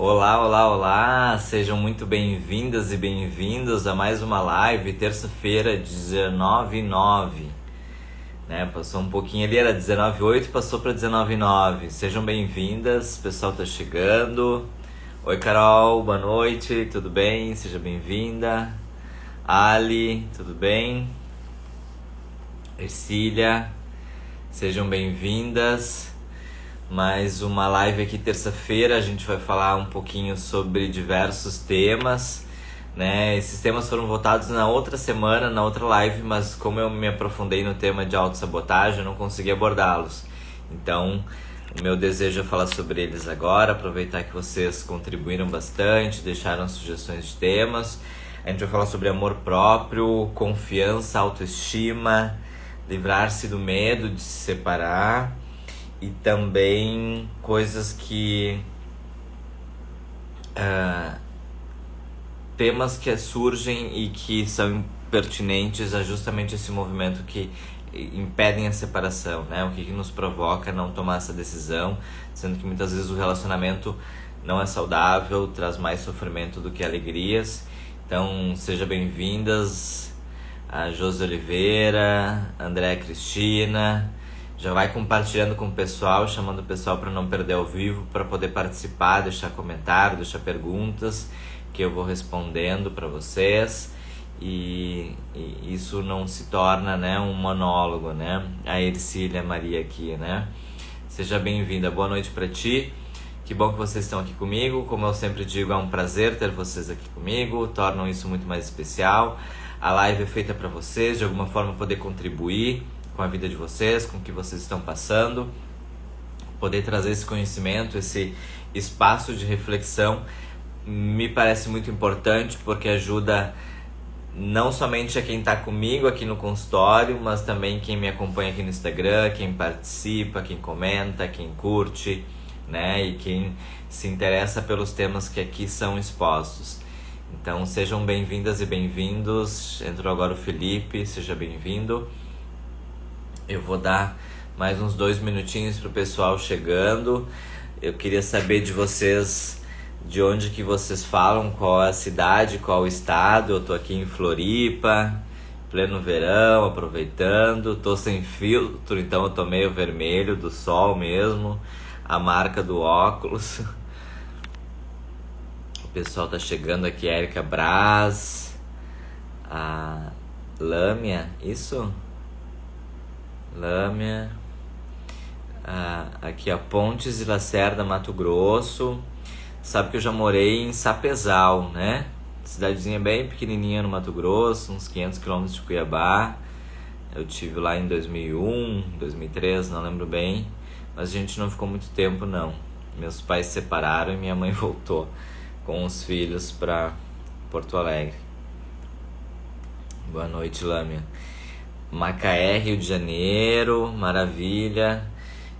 Olá, olá, olá! Sejam muito bem-vindas e bem-vindos a mais uma live, terça-feira, 19h09. Né? Passou um pouquinho ali, era 19h08, passou para 19h09. Sejam bem-vindas, o pessoal tá chegando. Oi, Carol, boa noite, tudo bem? Seja bem-vinda. Ali, tudo bem? Ercília, sejam bem-vindas. Mais uma live aqui terça-feira, a gente vai falar um pouquinho sobre diversos temas, né? Esses temas foram votados na outra semana, na outra live, mas como eu me aprofundei no tema de autossabotagem, eu não consegui abordá-los. Então, o meu desejo é falar sobre eles agora, aproveitar que vocês contribuíram bastante, deixaram sugestões de temas. A gente vai falar sobre amor próprio, confiança, autoestima, livrar-se do medo de se separar. E também coisas que... temas que surgem e que são pertinentes a justamente esse movimento que impedem a separação, né? O que nos provoca não tomar essa decisão, sendo que muitas vezes o relacionamento não é saudável, traz mais sofrimento do que alegrias. Então, sejam bem-vindas a Josi Oliveira, André Cristina. Já vai compartilhando com o pessoal, chamando o pessoal para não perder ao vivo, para poder participar, deixar comentário, deixar perguntas, que eu vou respondendo para vocês. E isso não se torna, né, um monólogo, né? A Ercília Maria aqui, né? Seja bem-vinda, boa noite para ti. Que bom que vocês estão aqui comigo. Como eu sempre digo, é um prazer ter vocês aqui comigo, tornam isso muito mais especial. A live é feita para vocês, de alguma forma poder contribuir com a vida de vocês, com o que vocês estão passando, poder trazer esse conhecimento, esse espaço de reflexão, me parece muito importante, porque ajuda não somente a quem está comigo aqui no consultório, mas também quem me acompanha aqui no Instagram, quem participa, quem comenta, quem curte, né, e quem se interessa pelos temas que aqui são expostos. Então sejam bem-vindas e bem-vindos. Entrou agora o Felipe, seja bem-vindo. Eu vou dar mais uns 2 minutinhos pro pessoal chegando. Eu queria saber de vocês, de onde que vocês falam, qual é a cidade, qual o estado. Eu tô aqui em Floripa, pleno verão, aproveitando. Tô sem filtro, então eu tô meio vermelho do sol mesmo, a marca do óculos. O pessoal tá chegando aqui, a Erika Braz, a Lâmia, isso? Lâmia, aqui a Pontes e Lacerda, Mato Grosso. Sabe que eu já morei em Sapezal, né? Cidadezinha bem pequenininha no Mato Grosso, uns 500 quilômetros de Cuiabá. Eu tive lá em 2001, 2003, não lembro bem, mas a gente não ficou muito tempo não. Meus pais se separaram e minha mãe voltou com os filhos para Porto Alegre. Boa noite, Lâmia. Macaé, Rio de Janeiro, maravilha.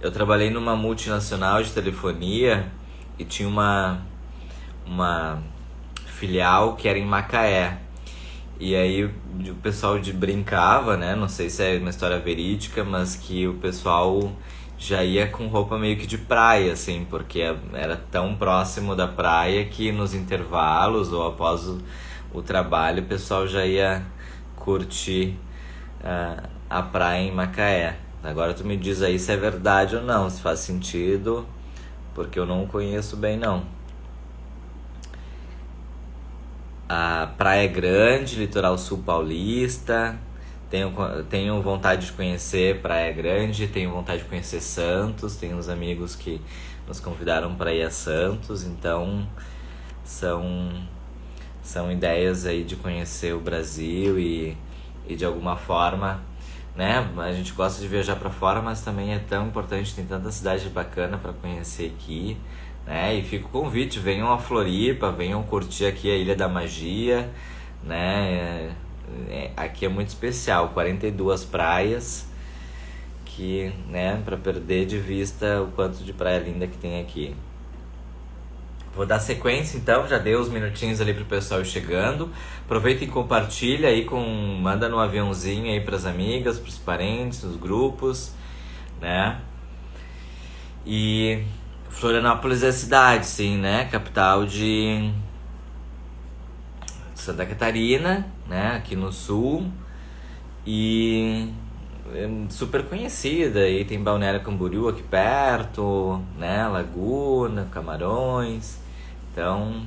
Eu trabalhei numa multinacional de telefonia e tinha uma filial que era em Macaé. E aí o pessoal brincava, né? Não sei se é uma história verídica, mas que o pessoal já ia com roupa meio que de praia, assim, porque era tão próximo da praia que nos intervalos ou após o trabalho o pessoal já ia curtir a praia em Macaé. Agora tu me diz aí se é verdade ou não, se faz sentido, porque eu não conheço bem não. A Praia Grande, Litoral Sul Paulista. Tenho vontade de conhecer Praia Grande, tenho vontade de conhecer Santos, tenho uns amigos que nos convidaram para ir a Santos, então são ideias aí de conhecer o Brasil e de alguma forma, né, a gente gosta de viajar para fora, mas também é tão importante, tem tanta cidade bacana para conhecer aqui, né, e fica o convite, venham a Floripa, venham curtir aqui a Ilha da Magia, né, aqui é muito especial, 42 praias, que, né, para perder de vista o quanto de praia linda que tem aqui. Vou dar sequência então, já dei uns minutinhos ali pro pessoal chegando. Aproveita e compartilha aí, manda no aviãozinho aí pras amigas, pros parentes, nos grupos, né? E Florianópolis é a cidade, sim, né? Capital de Santa Catarina, né? Aqui no sul. E é super conhecida. E tem Balneário Camboriú aqui perto, né? Laguna, Camarões. Então,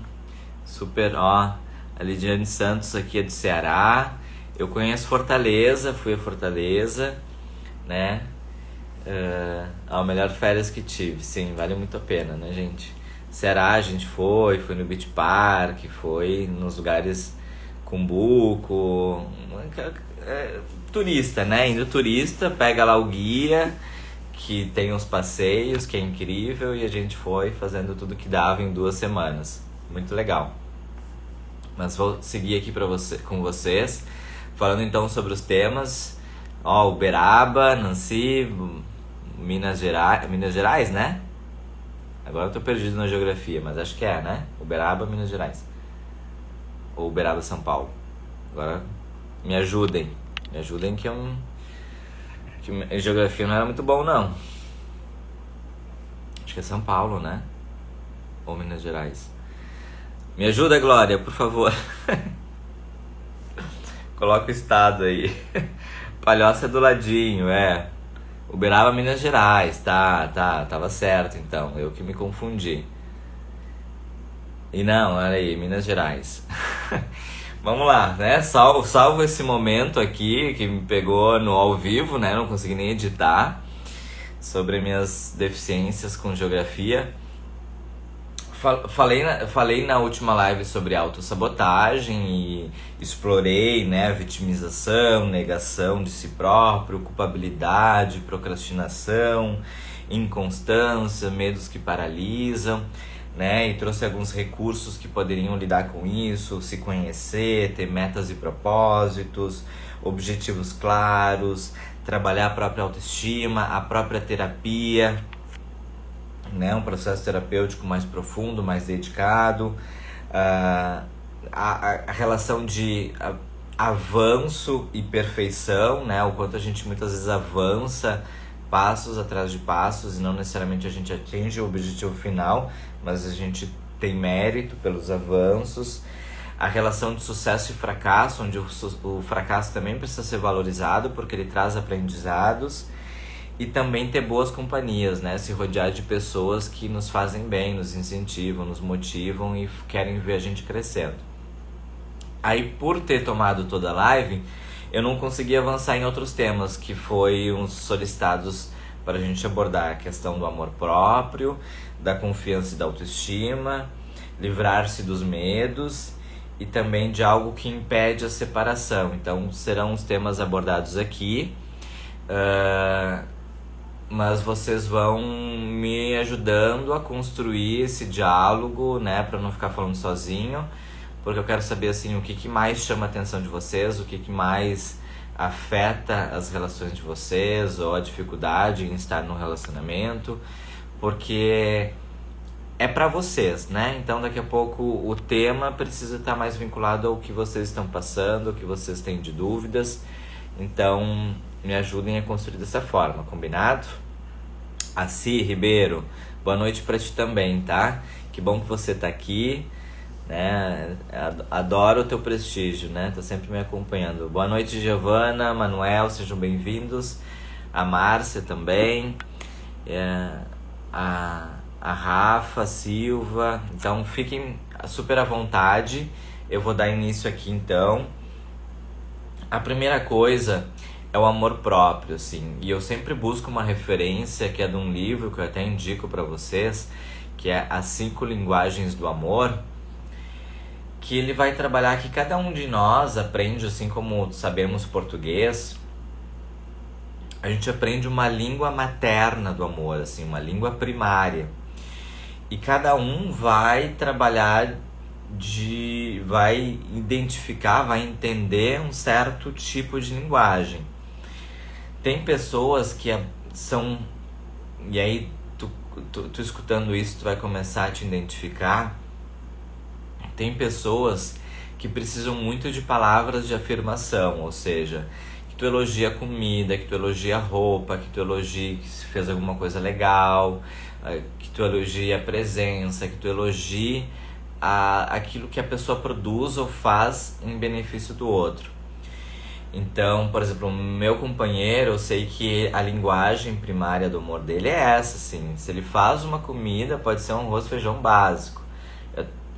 super, ó. A Lidiane Santos aqui é do Ceará. Eu conheço Fortaleza, fui a Fortaleza, né? A melhor férias que tive, sim, vale muito a pena, né, gente? Ceará a gente foi no Beach Park, foi nos lugares Cumbuco, turista, né? Indo turista, pega lá o guia, que tem uns passeios, que é incrível, e a gente foi fazendo tudo que dava em 2 semanas. Muito legal. Mas vou seguir aqui com vocês, falando então sobre os temas. Ó, Uberaba, Nancy, Minas Gerais, né? Agora eu tô perdido na geografia, mas acho que é, né? Uberaba, Minas Gerais. Ou Uberaba, São Paulo. Agora me ajudem que a geografia não era muito bom, não. Acho que é São Paulo, né? Ou Minas Gerais. Me ajuda, Glória, por favor. Coloca o estado aí. Palhoça é do ladinho, é. Uberaba, Minas Gerais, tava certo então, eu que me confundi. E não, olha aí, Minas Gerais. Vamos lá, né? Salvo esse momento aqui que me pegou no ao vivo, né? Não consegui nem editar, sobre minhas deficiências com geografia. Falei na última live sobre autossabotagem e explorei, né, vitimização, negação de si próprio, culpabilidade, procrastinação, inconstância, medos que paralisam, né, e trouxe alguns recursos que poderiam lidar com isso, se conhecer, ter metas e propósitos, objetivos claros, trabalhar a própria autoestima, a própria terapia, né, um processo terapêutico mais profundo, mais dedicado, a relação de avanço e perfeição, né, o quanto a gente muitas vezes avança passos atrás de passos e não necessariamente a gente atinge o objetivo final, mas a gente tem mérito pelos avanços, a relação de sucesso e fracasso, onde o fracasso também precisa ser valorizado porque ele traz aprendizados. E também ter boas companhias, né? Se rodear de pessoas que nos fazem bem, nos incentivam, nos motivam e querem ver a gente crescendo. Aí, por ter tomado toda a live, eu não consegui avançar em outros temas que foram solicitados para a gente abordar a questão do amor próprio, da confiança e da autoestima, livrar-se dos medos e também de algo que impede a separação. Então, serão os temas abordados aqui. Mas vocês vão me ajudando a construir esse diálogo, né, para não ficar falando sozinho, porque eu quero saber assim o que mais chama a atenção de vocês, o que mais afeta as relações de vocês ou a dificuldade em estar no relacionamento, porque é para vocês, né? Então daqui a pouco o tema precisa estar mais vinculado ao que vocês estão passando, ao que vocês têm de dúvidas. Então me ajudem a construir dessa forma, combinado? Assi Ribeiro, boa noite pra ti também, tá? Que bom que você tá aqui, né? Adoro o teu prestígio, né? Tá sempre me acompanhando. Boa noite, Giovana, Manuel, sejam bem-vindos. A Márcia também, a Rafa, a Silva. Então fiquem super à vontade. Eu vou dar início aqui então. A primeira coisa é o amor próprio, assim. E eu sempre busco uma referência que é de um livro que eu até indico para vocês, que é As 5 Linguagens do Amor, que ele vai trabalhar que cada um de nós aprende, assim como sabemos português, a gente aprende uma língua materna do amor, assim, uma língua primária. E cada um vai trabalhar vai identificar, vai entender um certo tipo de linguagem. Tem pessoas que são... E aí, tu escutando isso, tu vai começar a te identificar. Tem pessoas que precisam muito de palavras de afirmação, ou seja, que tu elogia a comida, que tu elogia a roupa, que tu elogia que se fez alguma coisa legal, que tu elogie a presença, que tu elogie aquilo que a pessoa produz ou faz em benefício do outro. Então, por exemplo, o meu companheiro, eu sei que a linguagem primária do amor dele é essa, assim. Se ele faz uma comida, pode ser um arroz e feijão básico.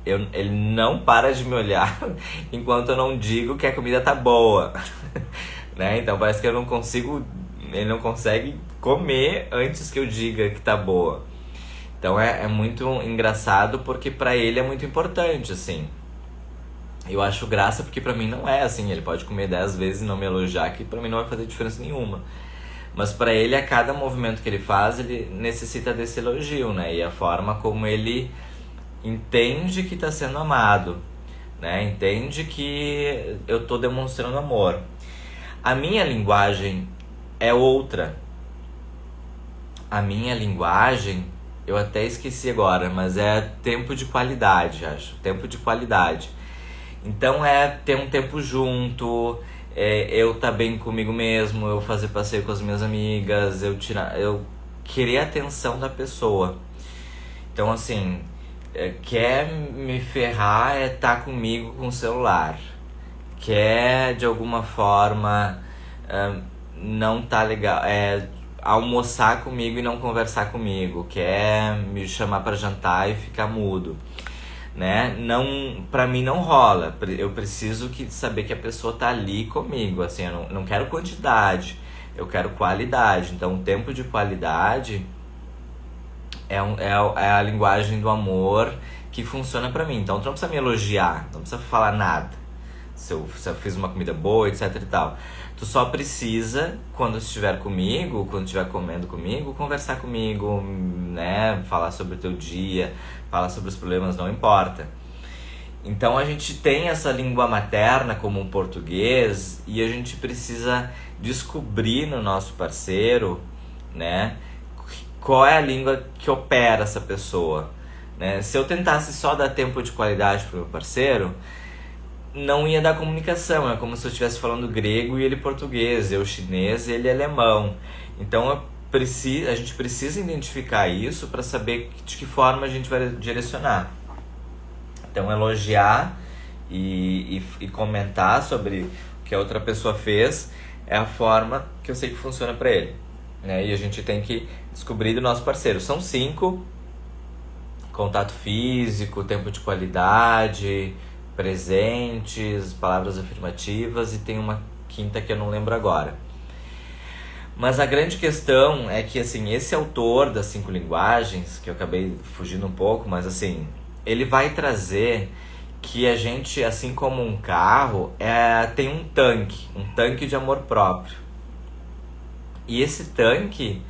Ele não para de me olhar enquanto eu não digo que a comida tá boa. Né? Então parece que ele não consegue comer antes que eu diga que tá boa. Então é muito engraçado porque pra ele é muito importante, assim. Eu acho graça porque pra mim não é assim. Ele pode comer 10 vezes e não me elogiar, que pra mim não vai fazer diferença nenhuma. Mas pra ele, a cada movimento que ele faz, ele necessita desse elogio, né? E a forma como ele entende que tá sendo amado, né? Entende que eu tô demonstrando amor. A minha linguagem é outra. A minha linguagem, eu até esqueci agora, mas é tempo de qualidade, acho. Tempo de qualidade. Então é ter um tempo junto, eu tá bem comigo mesmo, eu fazer passeio com as minhas amigas, eu querer a atenção da pessoa. Então assim, quer me ferrar é tá comigo com o celular. Quer de alguma forma não tá legal, almoçar comigo e não conversar comigo, quer me chamar para jantar e ficar mudo. Né? Não, pra mim não rola. Eu preciso saber que a pessoa tá ali comigo. Assim, eu não quero quantidade, eu quero qualidade. Então, o tempo de qualidade é a linguagem do amor que funciona pra mim. Então, tu não precisa me elogiar, não precisa falar nada. Se eu fiz uma comida boa, etc e tal. Tu só precisa, quando estiver comigo, quando estiver comendo comigo, conversar comigo, né? Falar sobre o teu dia, falar sobre os problemas, não importa. Então a gente tem essa língua materna como um português e a gente precisa descobrir no nosso parceiro, né? Qual é a língua que opera essa pessoa, né? Se eu tentasse só dar tempo de qualidade pro meu parceiro, não ia dar comunicação. É como se eu estivesse falando grego e ele português, eu chinês e ele alemão. Então a gente precisa identificar isso para saber de que forma a gente vai direcionar. Então elogiar e comentar sobre o que a outra pessoa fez é a forma que eu sei que funciona para ele, né? E a gente tem que descobrir do nosso parceiro. São 5: contato físico, tempo de qualidade, presentes, palavras afirmativas, e tem uma quinta que eu não lembro agora. Mas a grande questão é que, assim, esse autor das 5 linguagens, que eu acabei fugindo um pouco, mas assim, ele vai trazer que a gente, assim como um carro, tem um tanque de amor próprio. E esse tanque,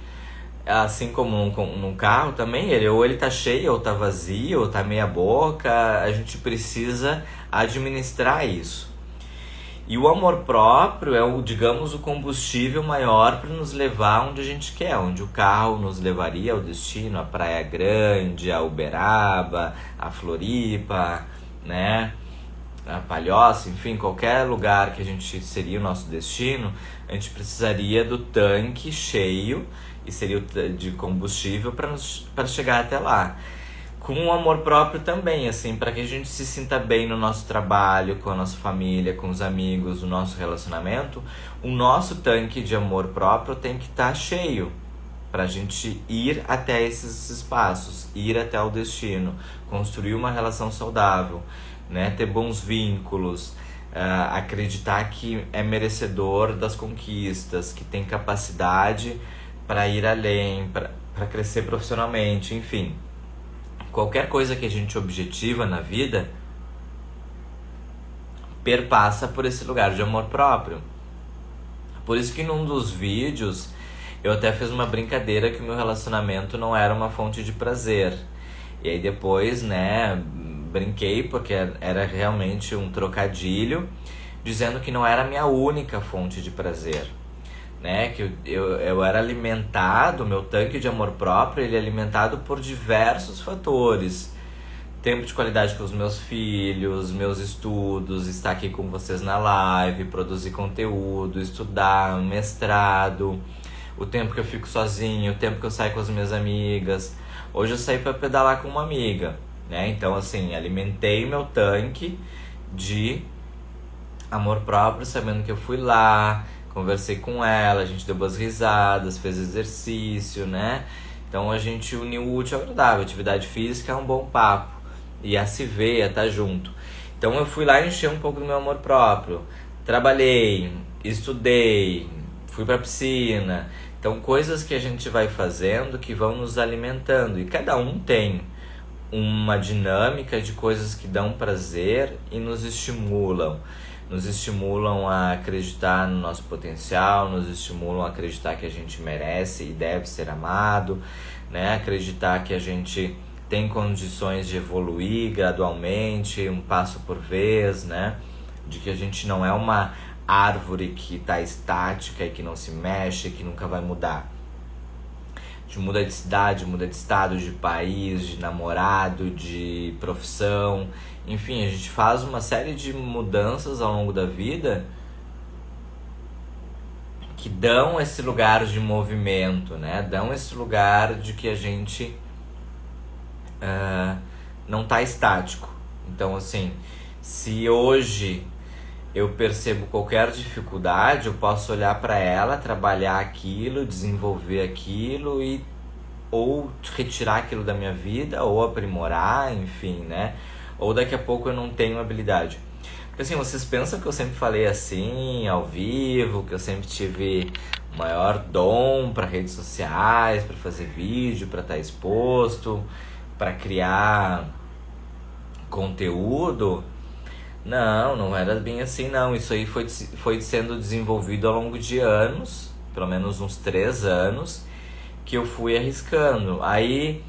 assim como num carro também, ou ele tá cheio, ou tá vazio, ou tá meia boca, a gente precisa administrar isso. E o amor próprio é digamos, o combustível maior para nos levar onde a gente quer, onde o carro nos levaria ao destino, a Praia Grande, a Uberaba, a Floripa, né? A Palhoça, enfim, qualquer lugar que a gente seria o nosso destino, a gente precisaria do tanque cheio e seria de combustível para chegar até lá. Com o amor próprio também, assim, para que a gente se sinta bem no nosso trabalho, com a nossa família, com os amigos, no nosso relacionamento, o nosso tanque de amor próprio tem que estar cheio para a gente ir até esses espaços, ir até o destino, construir uma relação saudável, né? Ter bons vínculos, acreditar que é merecedor das conquistas, que tem capacidade para ir além, para crescer profissionalmente, enfim. Qualquer coisa que a gente objetiva na vida perpassa por esse lugar de amor próprio. Por isso que num dos vídeos eu até fiz uma brincadeira que o meu relacionamento não era uma fonte de prazer. E aí depois, né, brinquei porque era realmente um trocadilho, dizendo que não era a minha única fonte de prazer. Né, que eu era alimentado, meu tanque de amor próprio, ele é alimentado por diversos fatores. Tempo de qualidade com os meus filhos, meus estudos, estar aqui com vocês na live, produzir conteúdo, estudar, mestrado, o tempo que eu fico sozinho, o tempo que eu saio com as minhas amigas, Hoje eu saí para pedalar com uma amiga, né? Então, assim, alimentei meu tanque de amor próprio, sabendo que eu fui lá, conversei com ela, a gente deu boas risadas, fez exercício, né? Então a gente uniu o útil ao agradável. Atividade física é um bom papo. E a se ver, a estar junto. Então eu fui lá encher um pouco do meu amor próprio. Trabalhei, estudei, fui pra piscina. Então coisas que a gente vai fazendo que vão nos alimentando. E cada um tem uma dinâmica de coisas que dão prazer e nos estimulam. Nos estimulam a acreditar no nosso potencial, nos estimulam a acreditar que a gente merece e deve ser amado, né? Acreditar que a gente tem condições de evoluir gradualmente, um passo por vez, né? De que a gente não é uma árvore que está estática e que não se mexe, que nunca vai mudar. A gente muda de cidade, muda de estado, de país, de namorado, de profissão. Enfim, a gente faz uma série de mudanças ao longo da vida que dão esse lugar de movimento, né? Dão esse lugar de que a gente não tá estático. Então, assim, se hoje eu percebo qualquer dificuldade, eu posso olhar para ela, trabalhar aquilo, desenvolver aquilo e ou retirar aquilo da minha vida, ou aprimorar, enfim, né? Ou daqui a pouco eu não tenho habilidade. Porque assim, vocês pensam que eu sempre falei assim, ao vivo, que eu sempre tive o maior dom para redes sociais, para fazer vídeo, para estar exposto, para criar conteúdo? Não era bem assim não. Isso aí foi sendo desenvolvido ao longo de anos, pelo menos uns 3 anos, que eu fui arriscando. Aí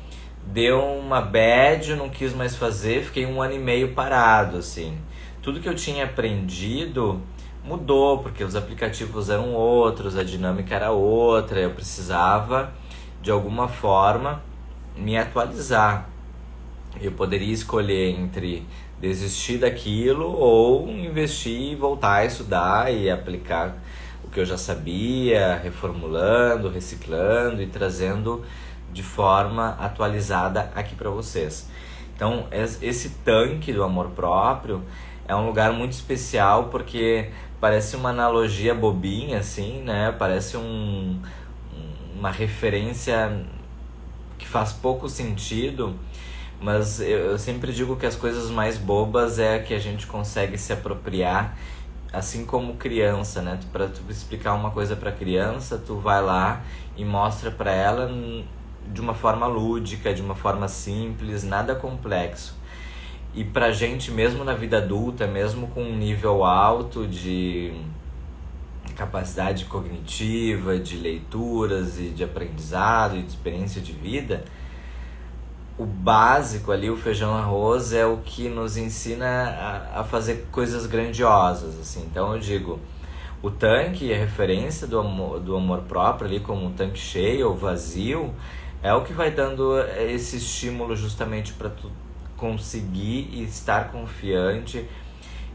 deu uma bad, eu não quis mais fazer, fiquei 1 ano e meio parado, assim. Tudo que eu tinha aprendido mudou, porque os aplicativos eram outros, a dinâmica era outra, eu precisava, de alguma forma, me atualizar. Eu poderia escolher entre desistir daquilo ou investir e voltar a estudar e aplicar o que eu já sabia, reformulando, reciclando e trazendo de forma atualizada aqui para vocês. Então, esse tanque do amor próprio é um lugar muito especial porque parece uma analogia bobinha, assim, né? Parece uma referência que faz pouco sentido, mas eu sempre digo que as coisas mais bobas é a que a gente consegue se apropriar, assim como criança, né? Para tu explicar uma coisa para criança, tu vai lá e mostra para ela de uma forma lúdica, de uma forma simples, nada complexo. E pra gente, mesmo na vida adulta, mesmo com um nível alto de capacidade cognitiva, de leituras e de aprendizado e de experiência de vida, o básico ali, o feijão arroz, é o que nos ensina a fazer coisas grandiosas, assim. Então eu digo, o tanque, a referência do amor próprio ali, como um tanque cheio ou vazio, é o que vai dando esse estímulo justamente para tu conseguir e estar confiante,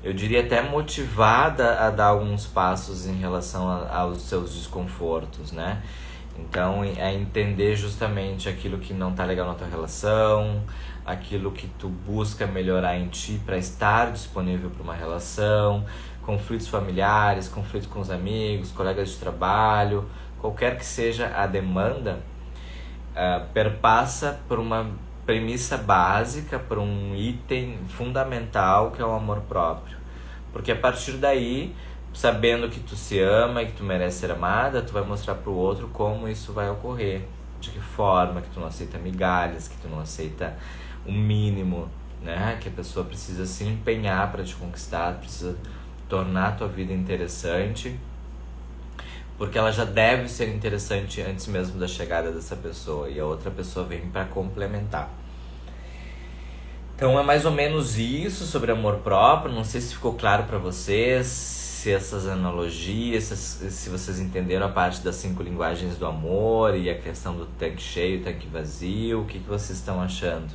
eu diria até motivada a dar alguns passos em relação aos seus desconfortos, né? Então, é entender justamente aquilo que não tá legal na tua relação, aquilo que tu busca melhorar em ti para estar disponível para uma relação, conflitos familiares, conflitos com os amigos, colegas de trabalho, qualquer que seja a demanda, perpassa por uma premissa básica, por um item fundamental que é o amor próprio. Porque a partir daí, sabendo que tu se ama e que tu merece ser amada, tu vai mostrar pro outro como isso vai ocorrer, de que forma, que tu não aceita migalhas, que tu não aceita o mínimo, né? Que a pessoa precisa se empenhar para te conquistar, precisa tornar a tua vida interessante, porque ela já deve ser interessante antes mesmo da chegada dessa pessoa, e a outra pessoa vem para complementar. Então é mais ou menos isso sobre amor próprio. Não sei se ficou claro para vocês, se essas analogias, se vocês entenderam a parte das 5 linguagens do amor e a questão do tanque cheio, tanque vazio. O que vocês estão achando?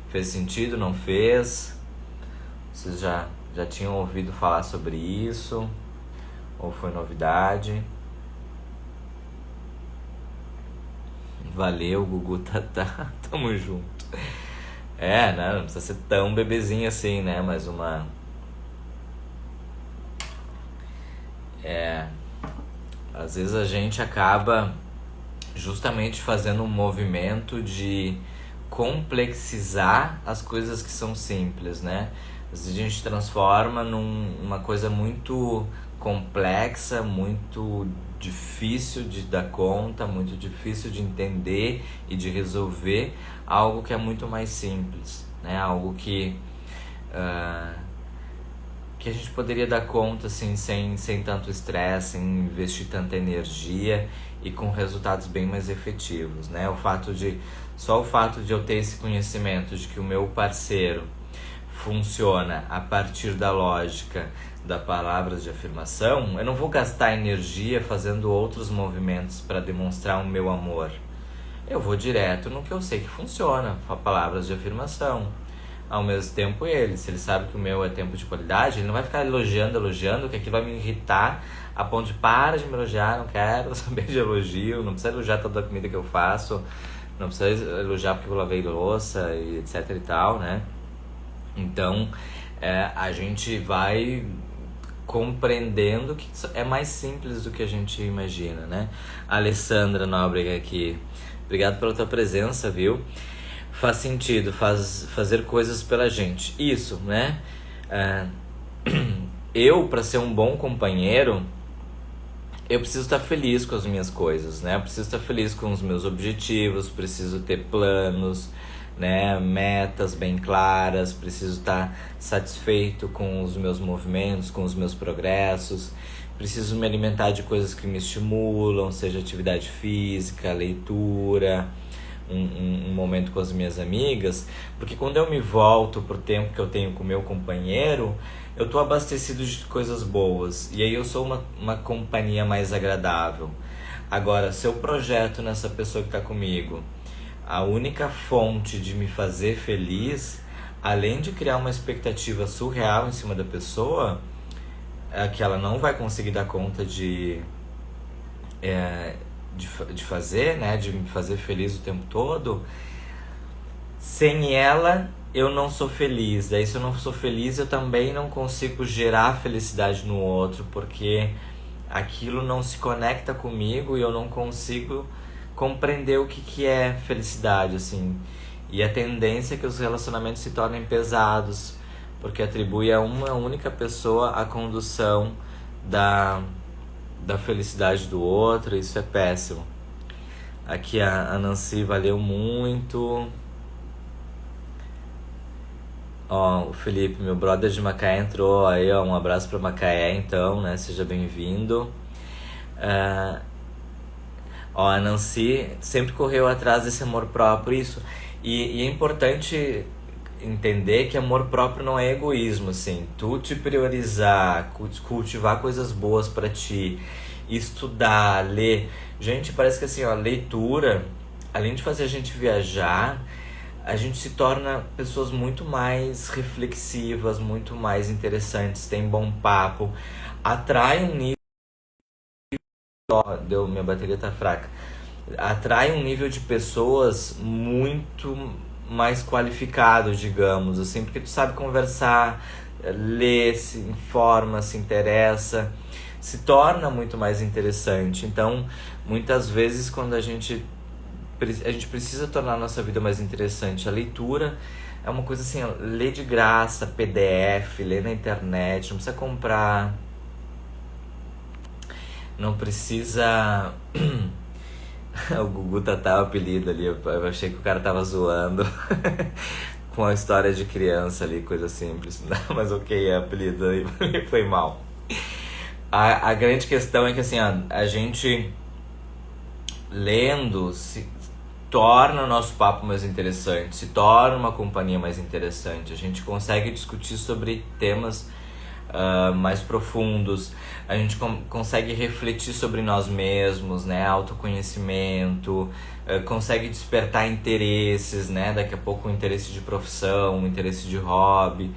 Fez sentido, não fez? Vocês já tinham ouvido falar sobre isso? Ou foi novidade? Valeu, Gugu, tá, tamo junto. Né, não precisa ser tão bebezinho assim, né, mas às vezes a gente acaba justamente fazendo um movimento de complexizar as coisas que são simples, né? Às vezes a gente transforma numa coisa muito complexa, muito difícil de dar conta, muito difícil de entender e de resolver algo que é muito mais simples, né? Algo que a gente poderia dar conta assim, sem tanto estresse, sem investir tanta energia e com resultados bem mais efetivos, né? Só o fato de eu ter esse conhecimento de que o meu parceiro funciona a partir da lógica da palavras de afirmação, eu não vou gastar energia fazendo outros movimentos para demonstrar o meu amor. Eu vou direto no que eu sei que funciona, palavras de afirmação. Ao mesmo tempo se ele sabe que o meu é tempo de qualidade, ele não vai ficar elogiando, que aquilo vai me irritar a ponto de para de me elogiar, não quero saber de elogio, não precisa elogiar toda a comida que eu faço, não precisa elogiar porque eu lavei louça e etc e tal, né? Então, a gente vai compreendendo que é mais simples do que a gente imagina, né? Alessandra Nóbrega aqui, obrigado pela tua presença, viu? Faz sentido, fazer coisas pela gente. Isso, né? Eu, para ser um bom companheiro, eu preciso estar feliz com as minhas coisas, né? Eu preciso estar feliz com os meus objetivos, preciso ter planos, né? Metas bem claras, preciso estar satisfeito com os meus movimentos, com os meus progressos, preciso me alimentar de coisas que me estimulam, seja atividade física, leitura, um momento com as minhas amigas, porque quando eu me volto pro tempo que eu tenho com o meu companheiro, eu tô abastecido de coisas boas, e aí eu sou uma companhia mais agradável. Agora, se eu projeto nessa pessoa que tá comigo a única fonte de me fazer feliz, além de criar uma expectativa surreal em cima da pessoa, que ela não vai conseguir dar conta de fazer, né, de me fazer feliz o tempo todo, sem ela eu não sou feliz. Daí se eu não sou feliz, eu também não consigo gerar felicidade no outro, porque aquilo não se conecta comigo e eu não consigo compreender o que é felicidade, assim. E a tendência é que os relacionamentos se tornem pesados, porque atribui a uma única pessoa a condução da felicidade do outro, e isso é péssimo. Aqui a Nancy, valeu muito. O Felipe, meu brother de Macaé, entrou aí, um abraço pra Macaé, então, né, seja bem-vindo. A Nancy sempre correu atrás desse amor próprio, isso. E é importante entender que amor próprio não é egoísmo, assim. Tu te priorizar, cultivar coisas boas pra ti, estudar, ler. Gente, parece que assim, leitura, além de fazer a gente viajar, a gente se torna pessoas muito mais reflexivas, muito mais interessantes, tem bom papo, atrai um nível... minha bateria tá fraca. Atrai um nível de pessoas muito mais qualificado, digamos, assim, porque tu sabe conversar, lê, se informa, se interessa, se torna muito mais interessante. Então, muitas vezes, quando a gente precisa tornar a nossa vida mais interessante, a leitura é uma coisa assim, lê de graça, PDF, lê na internet, não precisa comprar, não precisa... O Gugu Tatá, o apelido ali, eu achei que o cara tava zoando com a história de criança ali, coisa simples. Mas ok, apelido aí foi mal. A grande questão é que assim, a gente lendo se torna o nosso papo mais interessante, se torna uma companhia mais interessante. A gente consegue discutir sobre temas mais profundos, a gente consegue refletir sobre nós mesmos, né, autoconhecimento, consegue despertar interesses, né, daqui a pouco um interesse de profissão, um interesse de hobby,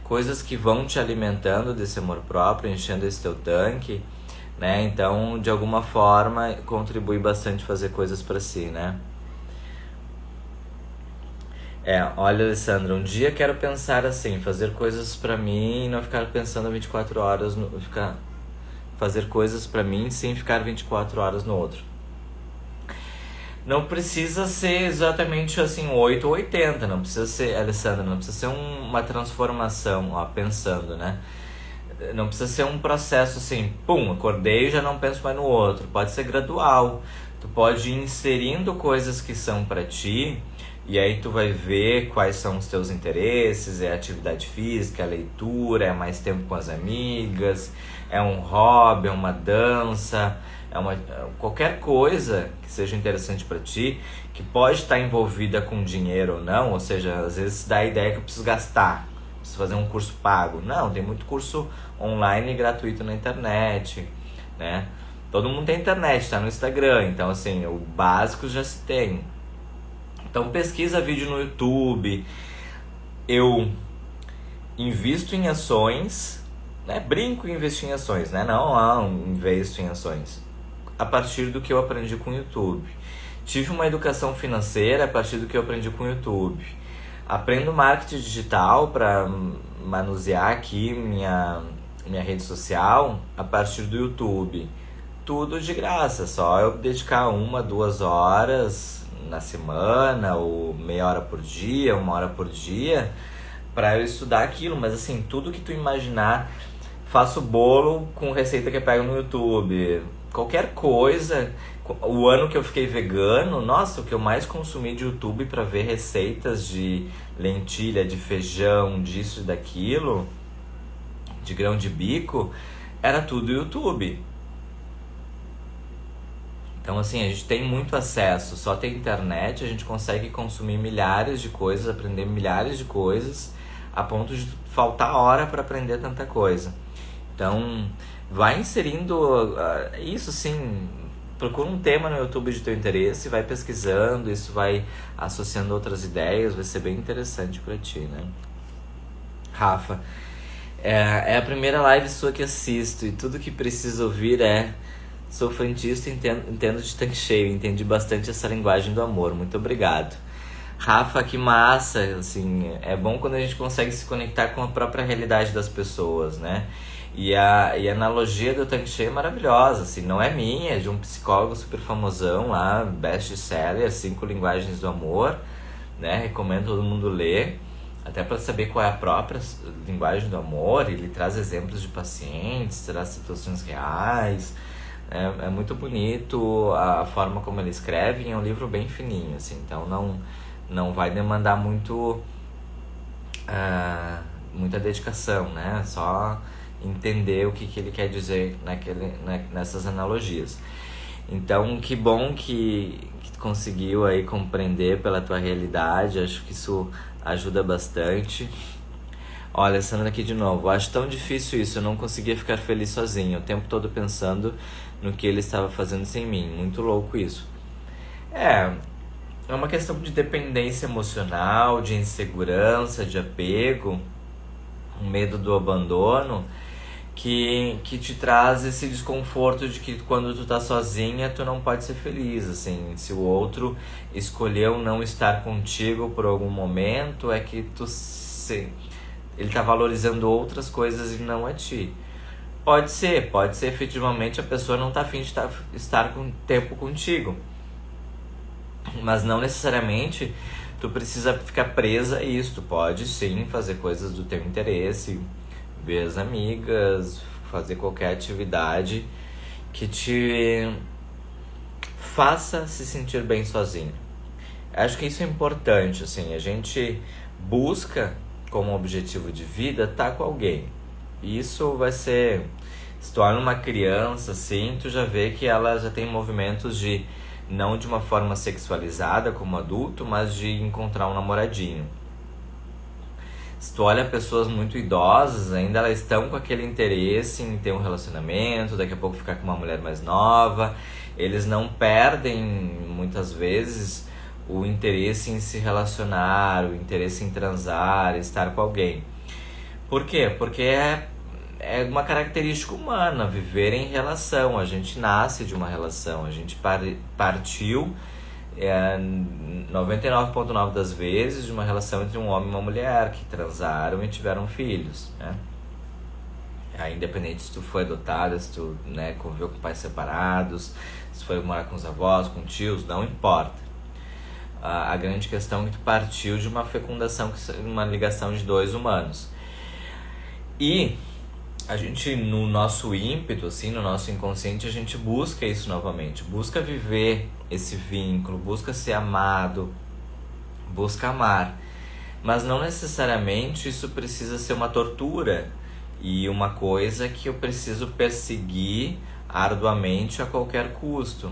coisas que vão te alimentando desse amor próprio, enchendo esse teu tanque, né, então de alguma forma contribui bastante fazer coisas pra si, né. Olha, Alessandra, um dia quero pensar assim, fazer coisas pra mim e não ficar pensando 24 horas fazer coisas pra mim sem ficar 24 horas no outro. Não precisa ser exatamente assim 8 ou 80, não precisa ser, Alessandra, não precisa ser uma transformação, ó, pensando, né? Não precisa ser um processo assim, pum, acordei e já não penso mais no outro. Pode ser gradual. Tu pode ir inserindo coisas que são pra ti, e aí tu vai ver quais são os teus interesses, é atividade física, é leitura, é mais tempo com as amigas, é um hobby, é uma dança, qualquer coisa que seja interessante pra ti, que pode estar envolvida com dinheiro ou não, ou seja, às vezes dá a ideia que eu preciso gastar, preciso fazer um curso pago. Não, tem muito curso online e gratuito na internet, né? Todo mundo tem internet, tá no Instagram, então assim, o básico já se tem. Então pesquisa vídeo no YouTube. Eu invisto em ações, né? Brinco em investir em ações, né? Não, investo em ações. A partir do que eu aprendi com o YouTube. Tive uma educação financeira a partir do que eu aprendi com o YouTube. Aprendo marketing digital para manusear aqui minha rede social a partir do YouTube. Tudo de graça, só eu dedicar 1, 2 horas na semana, ou meia hora por dia, 1 hora por dia, para eu estudar aquilo. Mas assim, tudo que tu imaginar, faço bolo com receita que eu pego no YouTube, qualquer coisa. O ano que eu fiquei vegano, nossa, o que eu mais consumi de YouTube para ver receitas de lentilha, de feijão, disso e daquilo, de grão de bico, era tudo YouTube. Então assim, a gente tem muito acesso, só tem internet, a gente consegue consumir milhares de coisas, aprender milhares de coisas, a ponto de faltar hora para aprender tanta coisa. Então, vai inserindo isso sim, procura um tema no YouTube de teu interesse, vai pesquisando, isso vai associando outras ideias, vai ser bem interessante para ti, né? Rafa, é a primeira live sua que assisto e tudo que preciso ouvir sou frentista e entendo de tanque cheio, entendi bastante essa linguagem do amor, muito obrigado. Rafa, que massa, assim, é bom quando a gente consegue se conectar com a própria realidade das pessoas, né? E a analogia do tanque cheio é maravilhosa, assim, não é minha, é de um psicólogo super famosão lá, best-seller, 5 linguagens do amor, né? Recomendo todo mundo ler, até para saber qual é a própria linguagem do amor. Ele traz exemplos de pacientes, traz situações reais. É muito bonito a forma como ele escreve, e é um livro bem fininho, assim, então não vai demandar muita dedicação, né? Só entender o que ele quer dizer nessas analogias. Então, que bom que tu conseguiu aí compreender pela tua realidade, acho que isso ajuda bastante. Olha, Sandra aqui de novo, acho tão difícil isso, eu não conseguia ficar feliz sozinho, o tempo todo pensando no que ele estava fazendo sem mim, muito louco isso. É uma questão de dependência emocional, de insegurança, de apego, um medo do abandono, que te traz esse desconforto de que quando tu tá sozinha, tu não pode ser feliz, assim, se o outro escolheu não estar contigo por algum momento, é que ele tá valorizando outras coisas e não a ti. Pode ser efetivamente a pessoa não tá afim de estar com tempo contigo, mas não necessariamente tu precisa ficar presa a isso. Tu pode sim fazer coisas do teu interesse, ver as amigas, fazer qualquer atividade que te faça se sentir bem sozinho. Acho que isso é importante, assim, a gente busca como objetivo de vida estar com alguém. E isso vai ser, se tu olha uma criança assim, tu já vê que ela já tem movimentos de, não de uma forma sexualizada como adulto, mas de encontrar um namoradinho. Se tu olha pessoas muito idosas, ainda elas estão com aquele interesse em ter um relacionamento, daqui a pouco ficar com uma mulher mais nova. Eles não perdem, muitas vezes, o interesse em se relacionar, o interesse em transar, estar com alguém. Por quê? Porque é uma característica humana, viver em relação. A gente nasce de uma relação, a gente partiu 99,9% das vezes de uma relação entre um homem e uma mulher que transaram e tiveram filhos, né? Aí, independente se tu foi adotada, se tu, né, conviveu com pais separados, se foi morar com os avós, com tios, não importa. A grande questão é que tu partiu de uma fecundação, uma ligação de dois humanos. E a gente, no nosso ímpeto, assim, no nosso inconsciente, a gente busca isso novamente. Busca viver esse vínculo, busca ser amado, busca amar. Mas não necessariamente isso precisa ser uma tortura e uma coisa que eu preciso perseguir arduamente a qualquer custo.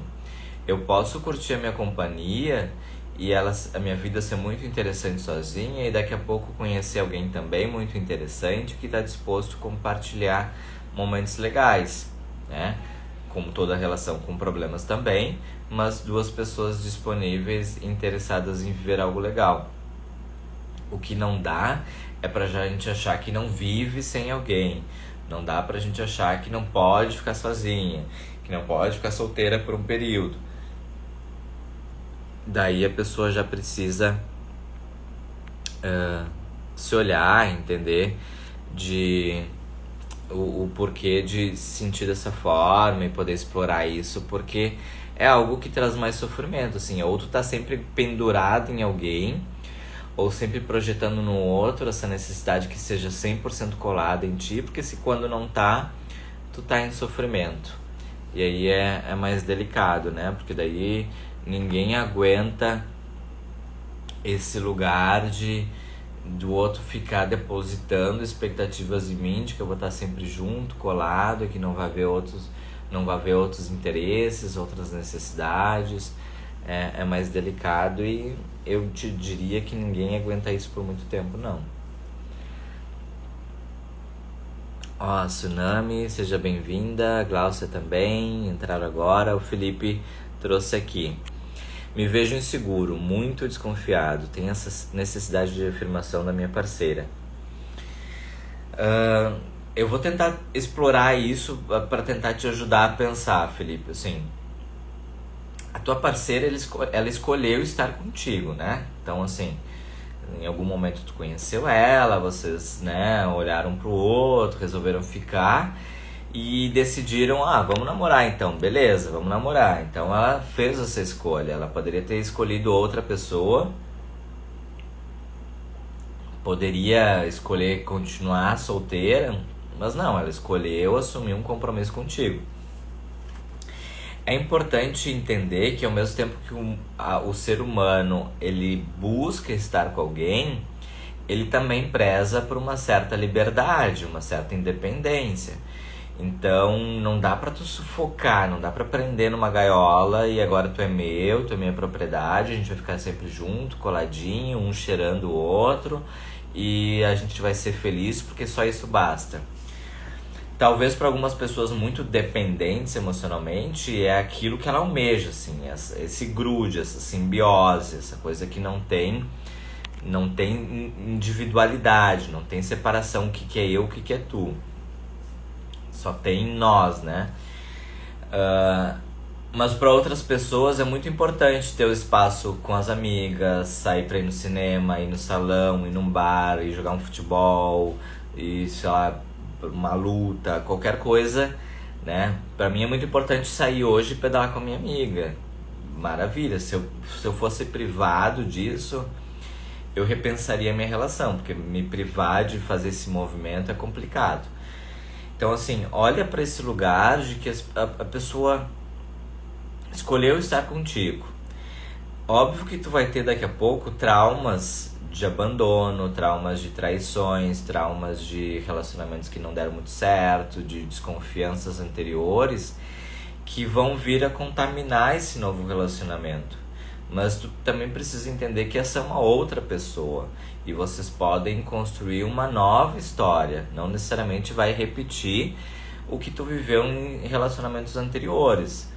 Eu posso curtir a minha companhia e a minha vida ser muito interessante sozinha e daqui a pouco conhecer alguém também muito interessante que está disposto a compartilhar momentos legais, né? Como toda relação com problemas também, mas duas pessoas disponíveis e interessadas em viver algo legal. O que não dá é pra gente achar que não vive sem alguém. Não dá pra gente achar que não pode ficar sozinha, que não pode ficar solteira por um período. Daí a pessoa já precisa se olhar, entender o porquê de se sentir dessa forma e poder explorar isso, porque é algo que traz mais sofrimento, assim. Ou tu tá sempre pendurado em alguém, ou sempre projetando no outro essa necessidade que seja 100% colada em ti, porque se quando não tá, tu tá em sofrimento. E aí é mais delicado, né? Porque daí ninguém aguenta esse lugar do outro ficar depositando expectativas em mim, de que eu vou estar sempre junto, colado, e que não vai ver outros interesses, outras necessidades. É mais delicado e eu te diria que ninguém aguenta isso por muito tempo, não. Ó, Tsunami, seja bem-vinda. Glaucia também, entraram agora. O Felipe trouxe aqui. Me vejo inseguro, muito desconfiado. Tenho essa necessidade de afirmação da minha parceira. Eu vou tentar explorar isso para tentar te ajudar a pensar, Felipe. Assim, a tua parceira, ela escolheu estar contigo, né? Então, assim, em algum momento tu conheceu ela, vocês, né, olharam pro outro, resolveram ficar e decidiram, vamos namorar então, beleza, vamos namorar. Então ela fez essa escolha, ela poderia ter escolhido outra pessoa, poderia escolher continuar solteira, mas não, ela escolheu assumir um compromisso contigo. É importante entender que ao mesmo tempo que o ser humano ele busca estar com alguém, ele também preza por uma certa liberdade, uma certa independência. Então não dá pra tu sufocar, não dá pra prender numa gaiola e agora tu é minha propriedade, a gente vai ficar sempre junto, coladinho, um cheirando o outro e a gente vai ser feliz porque só isso basta. Talvez para algumas pessoas muito dependentes emocionalmente é aquilo que ela almeja, assim, esse grude, essa simbiose, essa coisa que não tem individualidade, não tem separação, o que é eu, o que é tu. Só tem nós, né? Mas para outras pessoas é muito importante ter o espaço com as amigas, sair pra ir no cinema, ir no salão, ir num bar, ir jogar um futebol, ir, sei lá, uma luta, qualquer coisa, né? Pra mim é muito importante sair hoje e pedalar com a minha amiga. Maravilha, se eu fosse privado disso, eu repensaria a minha relação, porque me privar de fazer esse movimento é complicado. Então, assim, olha pra esse lugar de que a pessoa escolheu estar contigo. Óbvio que tu vai ter daqui a pouco traumas de abandono, traumas de traições, traumas de relacionamentos que não deram muito certo, de desconfianças anteriores, que vão vir a contaminar esse novo relacionamento. Mas tu também precisa entender que essa é uma outra pessoa e vocês podem construir uma nova história. Não necessariamente vai repetir o que tu viveu em relacionamentos anteriores.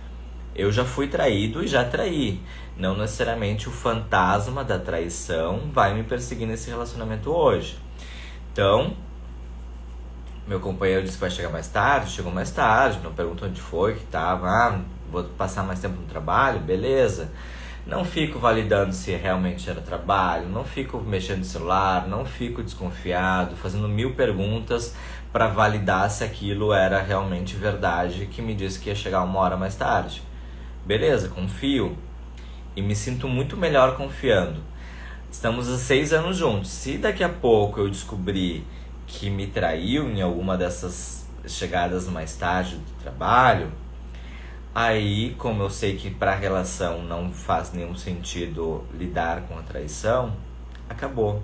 Eu já fui traído e já traí. Não necessariamente o fantasma da traição vai me perseguir nesse relacionamento hoje. Então, meu companheiro disse que vai chegar mais tarde, chegou mais tarde, não perguntou onde foi, que tava, vou passar mais tempo no trabalho, beleza. Não fico validando se realmente era trabalho, não fico mexendo no celular, não fico desconfiado, fazendo 1000 perguntas para validar se aquilo era realmente verdade, que me disse que ia chegar 1 hora mais tarde. Beleza, confio. E me sinto muito melhor confiando. Estamos há 6 anos juntos. Se daqui a pouco eu descobrir que me traiu em alguma dessas chegadas mais tarde do trabalho, aí, como eu sei que para a relação não faz nenhum sentido lidar com a traição, acabou.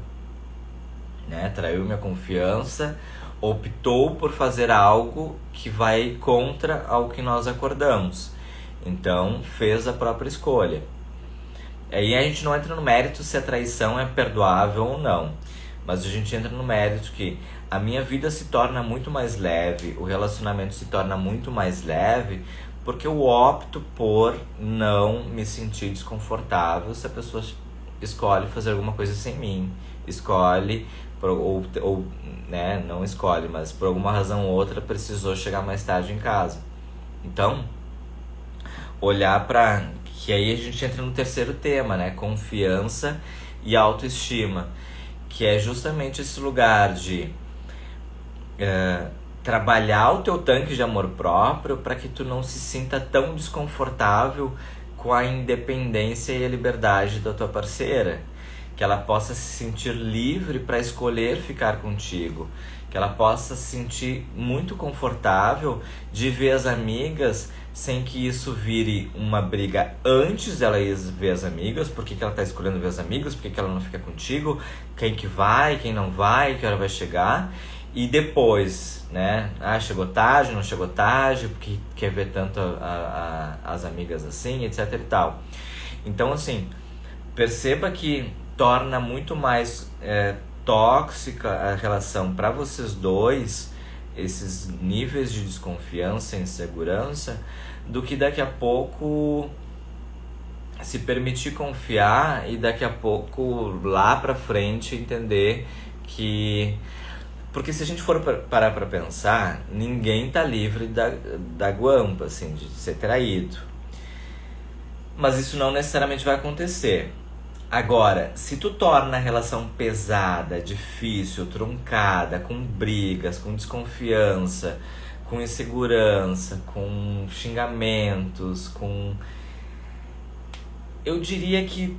Né? Traiu minha confiança, optou por fazer algo que vai contra ao que nós acordamos. Então, fez a própria escolha. Aí a gente não entra no mérito se a traição é perdoável ou não. Mas a gente entra no mérito que a minha vida se torna muito mais leve, o relacionamento se torna muito mais leve, porque eu opto por não me sentir desconfortável se a pessoa escolhe fazer alguma coisa sem mim. Escolhe, ou né, não escolhe, mas por alguma razão ou outra precisou chegar mais tarde em casa. Então, olhar para... que aí a gente entra no terceiro tema, né? Confiança e autoestima. Que é justamente esse lugar de trabalhar o teu tanque de amor próprio para que tu não se sinta tão desconfortável com a independência e a liberdade da tua parceira. Que ela possa se sentir livre para escolher ficar contigo. Que ela possa se sentir muito confortável de ver as amigas sem que isso vire uma briga antes dela ir ver as amigas. Por que ela está escolhendo ver as amigas? Por que ela não fica contigo? Quem que vai, quem não vai, que hora vai chegar? E depois, né? Ah, chegou tarde, não chegou tarde, porque quer ver tanto as amigas assim, etc e tal. Então, assim, perceba que torna muito mais tóxica a relação para vocês dois, esses níveis de desconfiança e insegurança, do que daqui a pouco se permitir confiar e daqui a pouco lá pra frente entender que... Porque se a gente for parar pra pensar, ninguém tá livre da guampa, assim, de ser traído. Mas isso não necessariamente vai acontecer. Agora, se tu torna a relação pesada, difícil, truncada, com brigas, com desconfiança, com insegurança, com xingamentos, eu diria que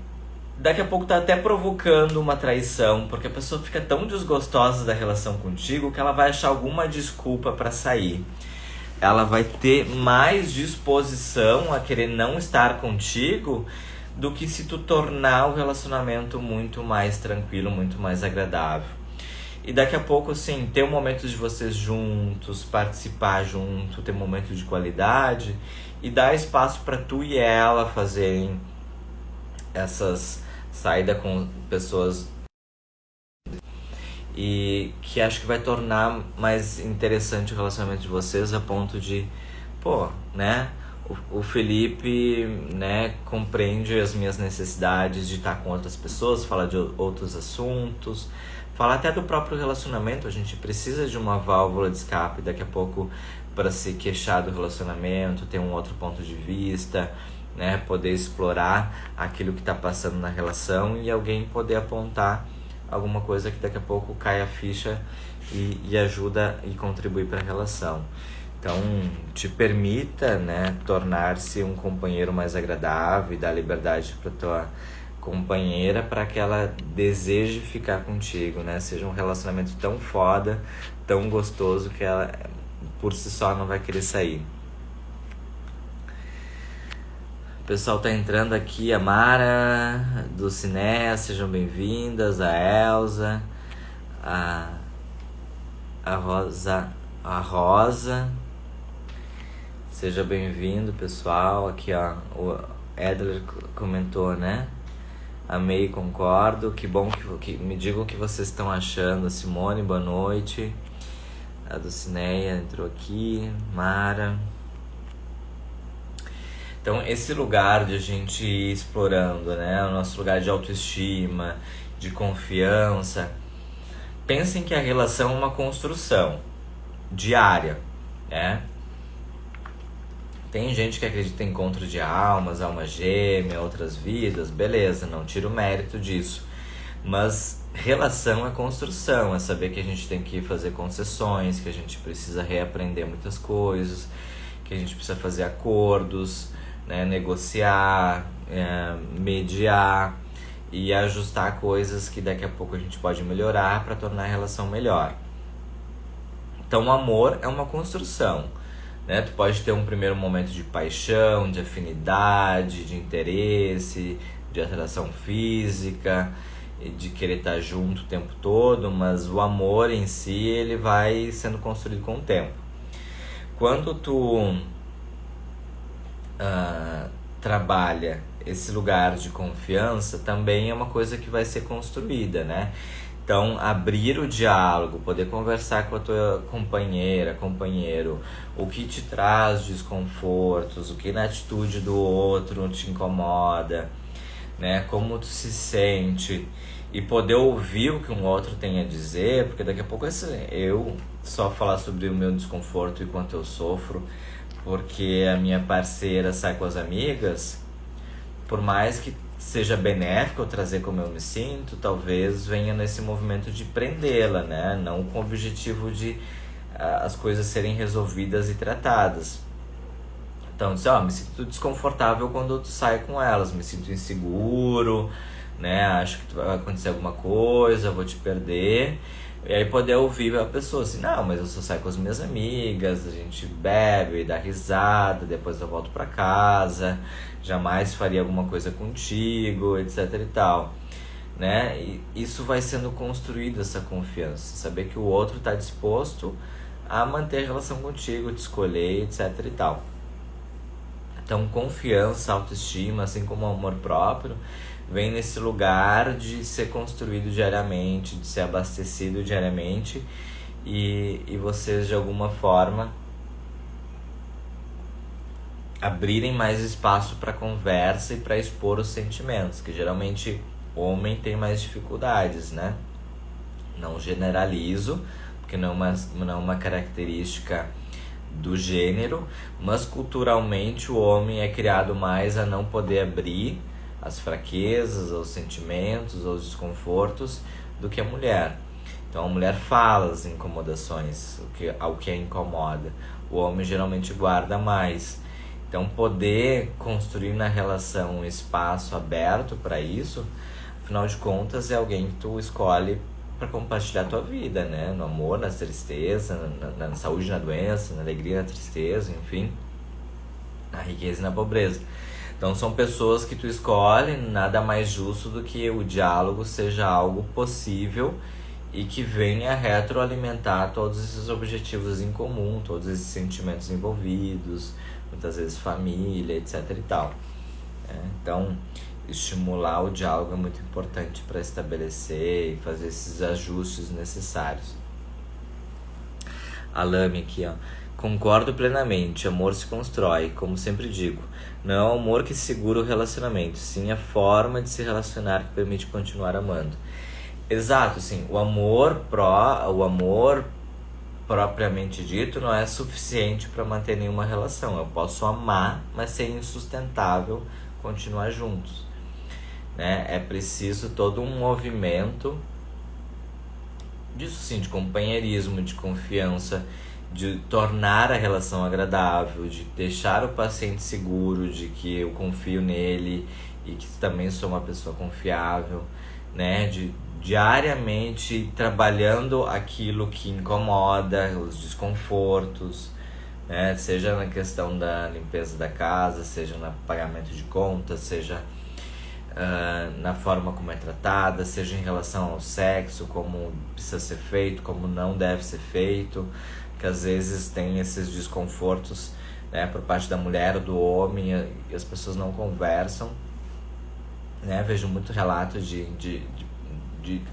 daqui a pouco tá até provocando uma traição, porque a pessoa fica tão desgostosa da relação contigo que ela vai achar alguma desculpa para sair. Ela vai ter mais disposição a querer não estar contigo do que se tu tornar o relacionamento muito mais tranquilo, muito mais agradável. E daqui a pouco, assim, ter um momento de vocês juntos, participar junto, ter um momento de qualidade e dar espaço para tu e ela fazerem essas saídas com pessoas, e que acho que vai tornar mais interessante o relacionamento de vocês a ponto de, né, o Felipe, né, compreende as minhas necessidades de estar com outras pessoas, falar de outros assuntos, falar até do próprio relacionamento. A gente precisa de uma válvula de escape daqui a pouco para se queixar do relacionamento, ter um outro ponto de vista, né, poder explorar aquilo que está passando na relação e alguém poder apontar alguma coisa que daqui a pouco cai a ficha e ajuda e contribui para a relação. Então, te permita, né, tornar-se um companheiro mais agradável e dar liberdade para tua companheira para que ela deseje ficar contigo, né? Seja um relacionamento tão foda, tão gostoso que ela por si só não vai querer sair. O pessoal tá entrando aqui, a Mara, do Ciné, sejam bem-vindas, a Elza, a Rosa, seja bem-vindo, pessoal. Aqui, ó, o Edler comentou, né? Amei, concordo, que bom que me digam o que vocês estão achando. Simone, boa noite. A do Cineia entrou aqui, Mara. Então, esse lugar de a gente ir explorando, né? O nosso lugar de autoestima, de confiança. Pensem que a relação é uma construção diária, né? Tem gente que acredita em encontro de almas, alma gêmea, outras vidas, beleza, não tiro o mérito disso. Mas relação é construção, é saber que a gente tem que fazer concessões, que a gente precisa reaprender muitas coisas, que a gente precisa fazer acordos, né, negociar, mediar e ajustar coisas que daqui a pouco a gente pode melhorar para tornar a relação melhor. Então o amor é uma construção, né? Tu pode ter um primeiro momento de paixão, de afinidade, de interesse, de atração física, de querer estar junto o tempo todo, mas o amor em si ele vai sendo construído com o tempo. Quando tu trabalha esse lugar de confiança, também é uma coisa que vai ser construída, né? Então, abrir o diálogo, poder conversar com a tua companheira, companheiro, o que te traz desconfortos, o que na atitude do outro te incomoda, né? Como tu se sente, e poder ouvir o que um outro tem a dizer, porque daqui a pouco eu só falar sobre o meu desconforto e quanto eu sofro, porque a minha parceira sai com as amigas, por mais que seja benéfico eu trazer como eu me sinto, talvez venha nesse movimento de prendê-la, né? Não com o objetivo de as coisas serem resolvidas e tratadas. Então, me sinto desconfortável quando tu sai com elas, me sinto inseguro, né? Acho que vai acontecer alguma coisa, vou te perder. E aí poder ouvir a pessoa assim, não, mas eu só saio com as minhas amigas, a gente bebe, dá risada, depois eu volto pra casa, jamais faria alguma coisa contigo, etc e tal, né? E isso vai sendo construído, essa confiança, saber que o outro está disposto a manter a relação contigo, te escolher, etc e tal. Então, confiança, autoestima, assim como o amor próprio, vem nesse lugar de ser construído diariamente, de ser abastecido diariamente e vocês de alguma forma abrirem mais espaço para conversa e para expor os sentimentos, que geralmente o homem tem mais dificuldades, né? Não generalizo, porque não é uma característica do gênero, mas culturalmente o homem é criado mais a não poder abrir as fraquezas, os sentimentos, os desconfortos do que a mulher. Então a mulher fala as incomodações, o que a incomoda. O homem geralmente guarda mais. Então poder construir na relação um espaço aberto para isso, afinal de contas é alguém que tu escolhe para compartilhar a tua vida, né? No amor, na tristeza, na saúde, na doença, na alegria, na tristeza, enfim, na riqueza e na pobreza. Então são pessoas que tu escolhe, nada mais justo do que o diálogo seja algo possível e que venha retroalimentar todos esses objetivos em comum, todos esses sentimentos envolvidos, muitas vezes família, etc e tal. Então, estimular o diálogo é muito importante para estabelecer e fazer esses ajustes necessários. Alame aqui, ó. Concordo plenamente, amor se constrói, como sempre digo. Não é o amor que segura o relacionamento, sim a forma de se relacionar que permite continuar amando. Exato, sim. O amor propriamente dito não é suficiente para manter nenhuma relação. Eu posso amar, mas ser insustentável continuar juntos, né? É preciso todo um movimento disso sim, de companheirismo, de confiança, de tornar a relação agradável, de deixar o paciente seguro de que eu confio nele e que também sou uma pessoa confiável, né? De diariamente trabalhando aquilo que incomoda, os desconfortos, né? Seja na questão da limpeza da casa, seja no pagamento de contas, seja na forma como é tratada, seja em relação ao sexo, como precisa ser feito, como não deve ser feito, que às vezes tem esses desconfortos, né, por parte da mulher ou do homem e as pessoas não conversam, né? Vejo muito relato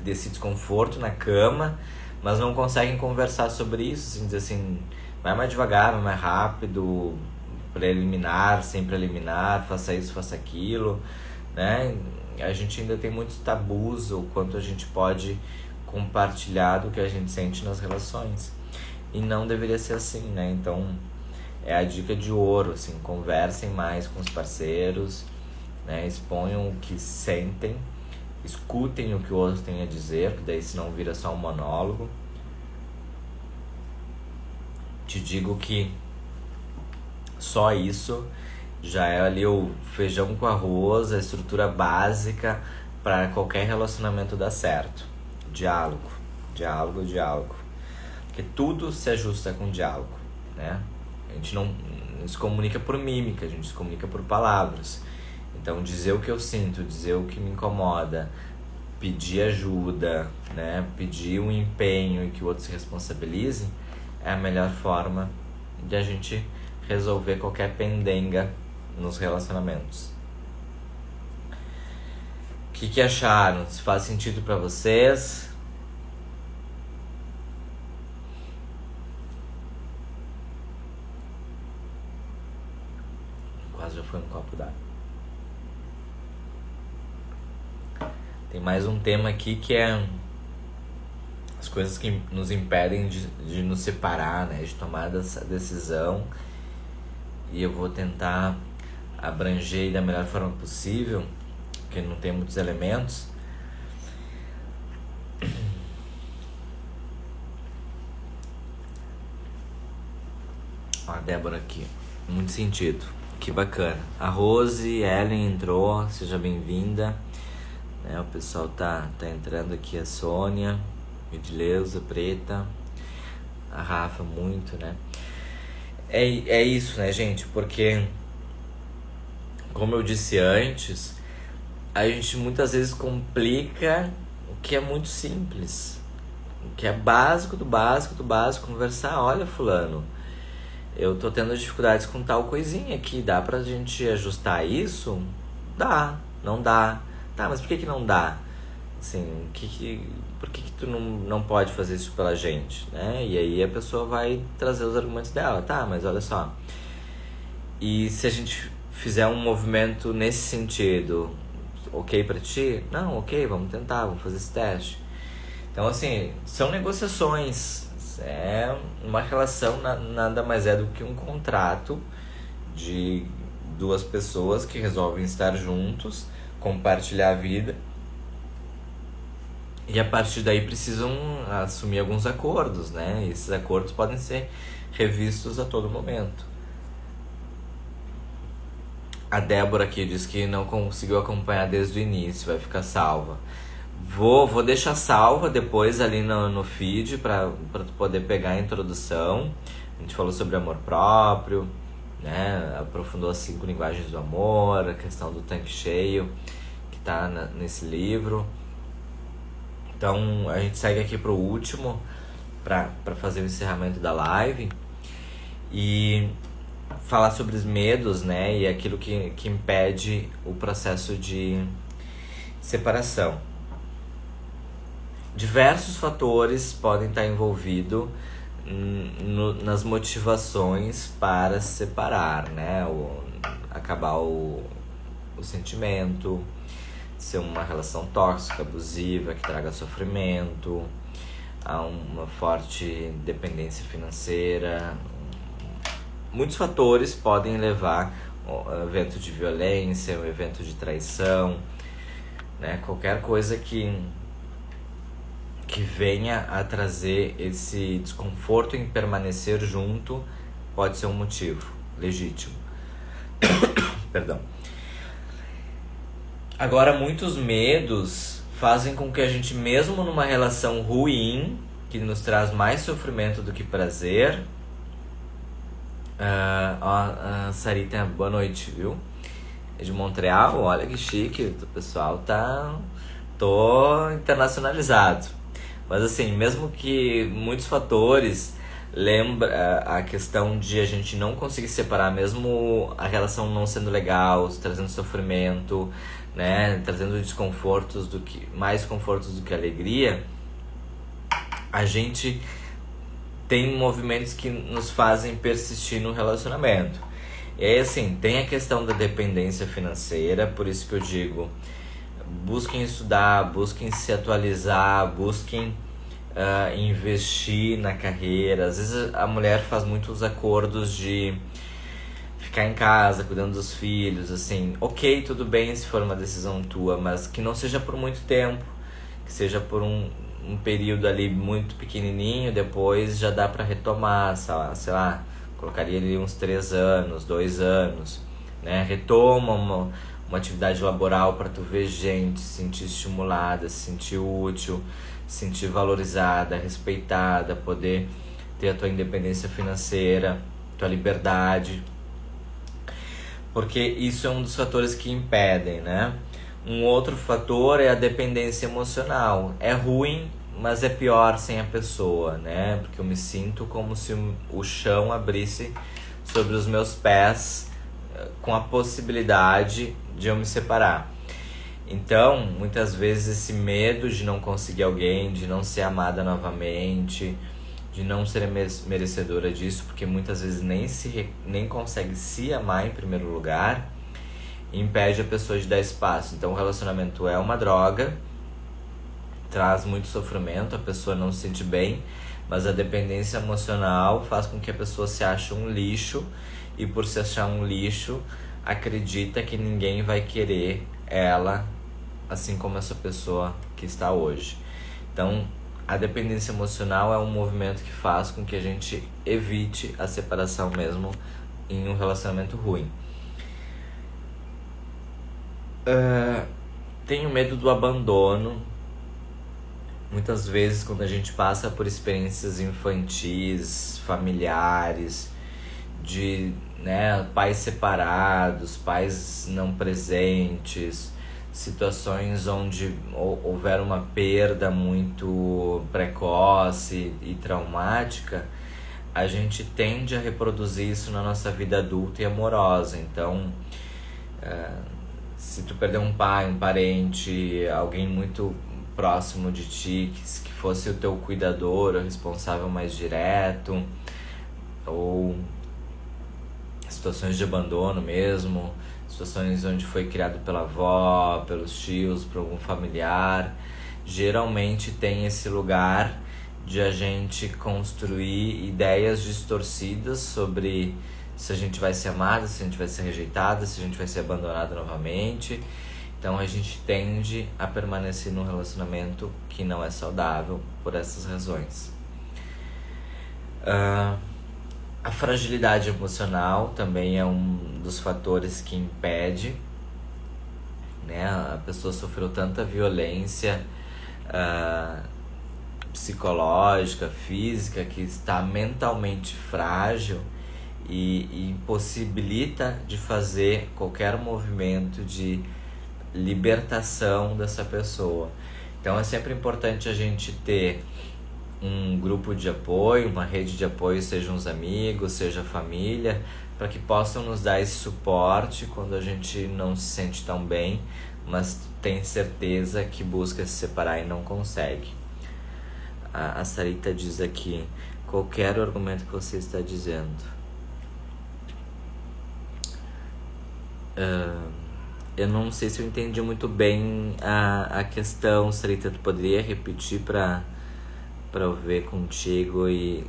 desse desconforto na cama, mas não conseguem conversar sobre isso, assim, dizer assim, vai mais devagar, vai mais rápido, preliminar, sem preliminar, faça isso, faça aquilo, né? A gente ainda tem muitos tabus, o quanto a gente pode compartilhar do que a gente sente nas relações, e não deveria ser assim, né? Então é a dica de ouro, assim, conversem mais com os parceiros, né? Exponham o que sentem, escutem o que o outro tem a dizer, porque daí senão vira só um monólogo. Te digo que só isso já é ali o feijão com arroz, a estrutura básica para qualquer relacionamento dar certo. Diálogo, diálogo, diálogo. Porque tudo se ajusta com diálogo, né? A gente não se comunica por mímica, a gente se comunica por palavras. Então dizer o que eu sinto, dizer o que me incomoda, pedir ajuda, né? Pedir um empenho e que o outro se responsabilize é a melhor forma de a gente resolver qualquer pendenga nos relacionamentos. O que acharam? Se faz sentido pra vocês? Quase já foi um copo d'água. Tem mais um tema aqui que é as coisas que nos impedem de nos separar, né? De tomar essa decisão. E eu vou tentar abranger da melhor forma possível, porque não tem muitos elementos. Ó, a Débora aqui. Muito sentido. Que bacana. A Rose, Ellen entrou. Seja bem-vinda. Né, o pessoal tá entrando aqui. A Sônia, Edileuza, Preta. A Rafa, muito, né? É isso, né, gente? Porque, como eu disse antes, a gente muitas vezes complica o que é muito simples. O que é básico do básico do básico. Conversar, olha, fulano, eu tô tendo dificuldades com tal coisinha aqui. Dá pra gente ajustar isso? Dá, não dá. Tá, mas por que não dá? Assim, por que tu não pode fazer isso pela gente, né? E aí a pessoa vai trazer os argumentos dela. Tá, mas olha só. E se a gente fizer um movimento nesse sentido, ok pra ti? Não, ok, vamos tentar, vamos fazer esse teste. Então, assim, são negociações. É uma relação, nada mais é do que um contrato de duas pessoas que resolvem estar juntos, compartilhar a vida. E a partir daí precisam assumir alguns acordos, né? E esses acordos podem ser revistos a todo momento. A Débora aqui diz que não conseguiu acompanhar desde o início, vai ficar salva. Vou deixar salva depois ali no feed pra tu poder pegar a introdução. A gente falou sobre amor próprio, né? Aprofundou as 5 linguagens do amor, a questão do tanque cheio, que tá nesse livro. Então a gente segue aqui pro último pra fazer o encerramento da live e falar sobre os medos, né? E aquilo que impede o processo de separação. Diversos fatores podem estar envolvidos nas motivações para se separar, né? Acabar o sentimento, ser uma relação tóxica, abusiva, que traga sofrimento, há uma forte dependência financeira. Muitos fatores podem levar a evento de violência, um evento de traição, né? Qualquer coisa que venha a trazer esse desconforto em permanecer junto pode ser um motivo legítimo. Perdão. Agora, muitos medos fazem com que a gente, mesmo numa relação ruim, que nos traz mais sofrimento do que prazer... Sarita, boa noite, viu? É de Montreal, olha que chique, o pessoal tô internacionalizado. Mas assim, mesmo que muitos fatores lembra a questão de a gente não conseguir separar, mesmo a relação não sendo legal, trazendo sofrimento, né, trazendo desconfortos mais confortos do que alegria, a gente tem movimentos que nos fazem persistir no relacionamento. E aí, assim, tem a questão da dependência financeira, por isso que eu digo, busquem estudar, busquem se atualizar, busquem investir na carreira. Às vezes a mulher faz muitos acordos de ficar em casa, cuidando dos filhos, assim, ok, tudo bem se for uma decisão tua, mas que não seja por muito tempo, que seja por um período ali muito pequenininho, depois já dá pra retomar, sei lá, colocaria ali uns 3 anos, 2 anos, né? Retoma uma atividade laboral para tu ver gente, se sentir estimulada, se sentir útil, se sentir valorizada, respeitada, poder ter a tua independência financeira, tua liberdade, porque isso é um dos fatores que impedem, né? Um outro fator é a dependência emocional. É ruim, mas é pior sem a pessoa, né? Porque eu me sinto como se o chão abrisse sobre os meus pés, com a possibilidade de eu me separar. Então, muitas vezes esse medo de não conseguir alguém, de não ser amada novamente, de não ser merecedora disso, porque muitas vezes nem consegue se amar em primeiro lugar, impede a pessoa de dar espaço. Então o relacionamento é uma droga, traz muito sofrimento, a pessoa não se sente bem, mas a dependência emocional faz com que a pessoa se ache um lixo, e por se achar um lixo, acredita que ninguém vai querer ela, assim como essa pessoa que está hoje. Então, a dependência emocional é um movimento que faz com que a gente evite a separação mesmo em um relacionamento ruim. Tenho medo do abandono. Muitas vezes, quando a gente passa por experiências infantis, familiares, de pais separados, pais não presentes, situações onde houver uma perda muito precoce e traumática, a gente tende a reproduzir isso na nossa vida adulta e amorosa. Então, se tu perder um pai, um parente, alguém muito próximo de ti, que fosse o teu cuidador, o responsável mais direto, ou situações de abandono mesmo, situações onde foi criado pela avó, pelos tios, por algum familiar, geralmente tem esse lugar de a gente construir ideias distorcidas sobre se a gente vai ser amada, se a gente vai ser rejeitada, se a gente vai ser abandonada novamente. Então a gente tende a permanecer num relacionamento que não é saudável por essas razões. A fragilidade emocional também é um dos fatores que impede, né? A pessoa sofreu tanta violência psicológica, física, que está mentalmente frágil e impossibilita de fazer qualquer movimento de libertação dessa pessoa. Então é sempre importante a gente ter um grupo de apoio, uma rede de apoio, sejam os amigos, seja a família, para que possam nos dar esse suporte quando a gente não se sente tão bem, mas tem certeza que busca se separar e não consegue. A Sarita diz aqui: qualquer argumento que você está dizendo. Eu não sei se eu entendi muito bem a questão, Sarita. Tu poderia repetir para eu ver contigo e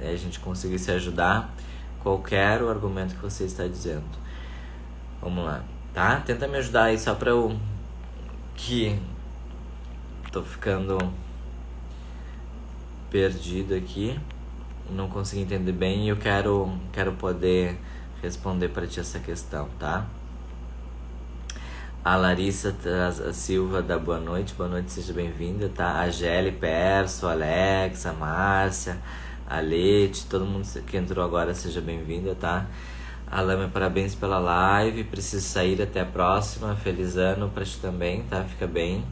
a gente conseguir se ajudar? Qualquer o argumento que você está dizendo. Vamos lá, tá? Tenta me ajudar aí só pra eu... que tô ficando perdido aqui, não consegui entender bem e eu quero poder responder pra ti essa questão, tá? A Larissa a Silva da boa noite, seja bem-vinda, tá? A Gelli Perso, a Alex, a Márcia, a Lete, todo mundo que entrou agora, seja bem-vinda, tá? A Lama, parabéns pela live, preciso sair, até a próxima, feliz ano pra ti também, tá? Fica bem.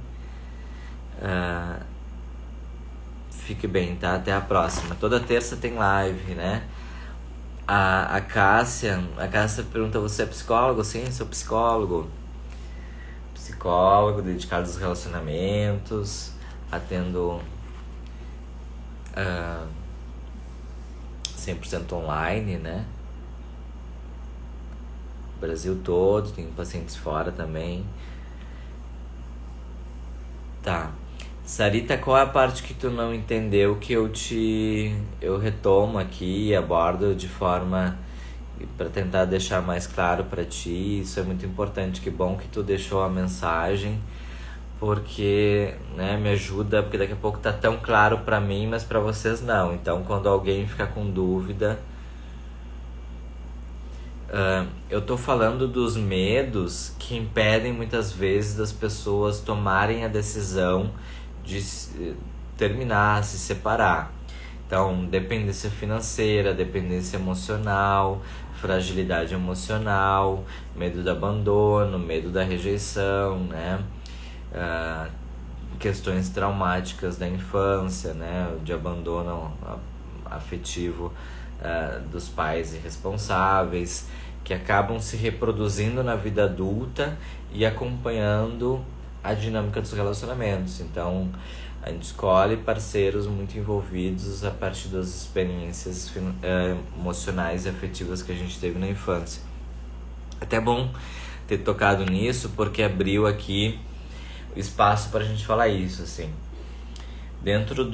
Fique bem, tá? Até a próxima. Toda terça tem live, né? A Cássia pergunta: você é psicólogo? Sim, sou psicólogo. Psicólogo dedicado aos relacionamentos, atendo 100% online, né? Brasil todo, tenho pacientes fora também. Tá. Sarita, qual é a parte que tu não entendeu que eu retomo aqui e abordo de forma para tentar deixar mais claro para ti? Isso é muito importante. Que bom que tu deixou a mensagem, porque, né, me ajuda, porque daqui a pouco tá tão claro para mim, mas para vocês não. Então, quando alguém ficar com dúvida, eu tô falando dos medos que impedem muitas vezes das pessoas tomarem a decisão de terminar, se separar. Então, dependência financeira, dependência emocional, fragilidade emocional, medo do abandono, medo da rejeição, né? Ah, questões traumáticas da infância, né? De abandono afetivo dos pais irresponsáveis, que acabam se reproduzindo na vida adulta e acompanhando a dinâmica dos relacionamentos. Então, a gente escolhe parceiros muito envolvidos a partir das experiências emocionais e afetivas que a gente teve na infância. Até bom ter tocado nisso, porque abriu aqui o espaço para a gente falar isso, assim. Dentro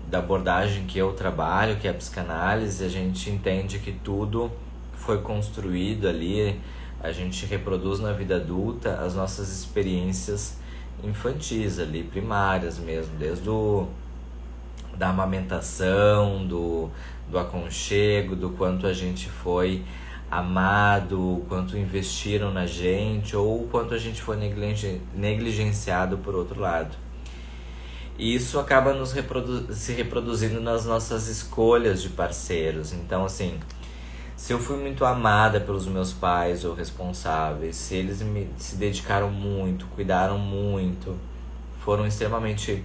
da abordagem que eu trabalho, que é a psicanálise, a gente entende que tudo foi construído ali, a gente reproduz na vida adulta as nossas experiências infantis ali, primárias mesmo, desde da amamentação, do aconchego, do quanto a gente foi amado, o quanto investiram na gente, ou o quanto a gente foi negligenciado por outro lado. E isso acaba se reproduzindo nas nossas escolhas de parceiros. Então, assim, se eu fui muito amada pelos meus pais ou responsáveis, se eles se dedicaram muito, cuidaram muito, foram extremamente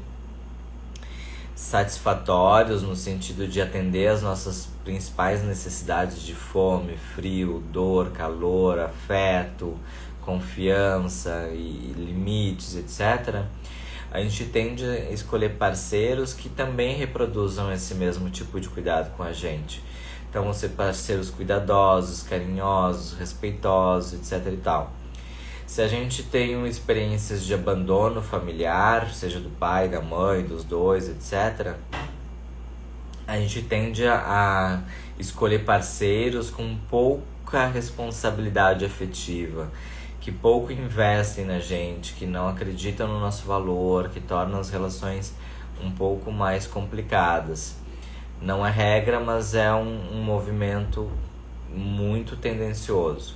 satisfatórios no sentido de atender as nossas principais necessidades de fome, frio, dor, calor, afeto, confiança e limites, etc., a gente tende a escolher parceiros que também reproduzam esse mesmo tipo de cuidado com a gente. Então vão ser parceiros cuidadosos, carinhosos, respeitosos, etc e tal. Se a gente tem experiências de abandono familiar, seja do pai, da mãe, dos dois, etc., a gente tende a escolher parceiros com pouca responsabilidade afetiva, que pouco investem na gente, que não acreditam no nosso valor, que tornam as relações um pouco mais complicadas. Não é regra, mas é um movimento muito tendencioso.